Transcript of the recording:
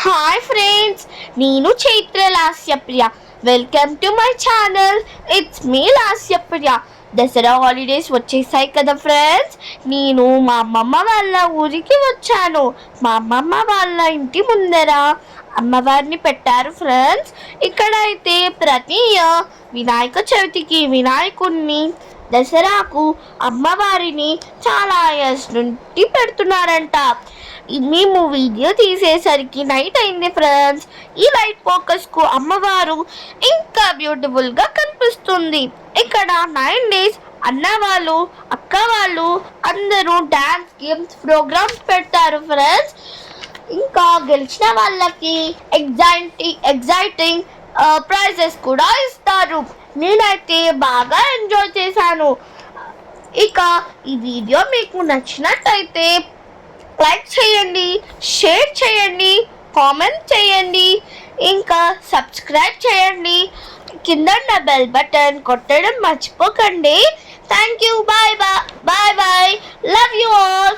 Hi friends, నేను Chaitra Lasyapriya. Welcome to my channel. It's me Lasyapriya. Dasara holidays వచ్చేసాయి కదా ఫ్రెండ్స్. నేను మా అమ్మమ్మ వాళ్ళ ఊరికి వచ్చాను. మా అమ్మమ్మ వాళ్ళ ఇంటి ముందర అమ్మవారిని పెట్టారు ఫ్రెండ్స్. ఇక్కడైతే ప్రతి వినాయక చవితికి వినాయకుడిని, దసరాకు అమ్మవారిని చాలా ఇయర్స్ నుండి పెడుతున్నారంట. మేము వీడియో తీసేసరికి నైట్ అయింది ఫ్రెండ్స్. ఈ లైట్ ఫోకస్కు అమ్మవారు ఇంకా బ్యూటిఫుల్గా కనిపిస్తుంది. ఇక్కడ 9 days అన్న వాళ్ళు, అక్క వాళ్ళు అందరూ డ్యాన్స్, గేమ్స్, ప్రోగ్రామ్స్ పెడతారు ఫ్రెండ్స్. ఇంకా గెలిచిన వాళ్ళకి ఎగ్జైటింగ్ ప్రైజెస్ కూడా ఇస్తారు. నేనైతే బాగా ఎంజాయ్ చేశాను. ఇక ఈ వీడియో మీకు నచ్చినట్టయితే లైక్ చేయండి, షేర్ చేయండి, కామెంట్ చేయండి, ఇంకా సబ్స్క్రైబ్ చేయండి. కింద ఉన్న బెల్ బటన్ కొట్టడం మర్చిపోకండి. Thank you. Bye bye. Love you all.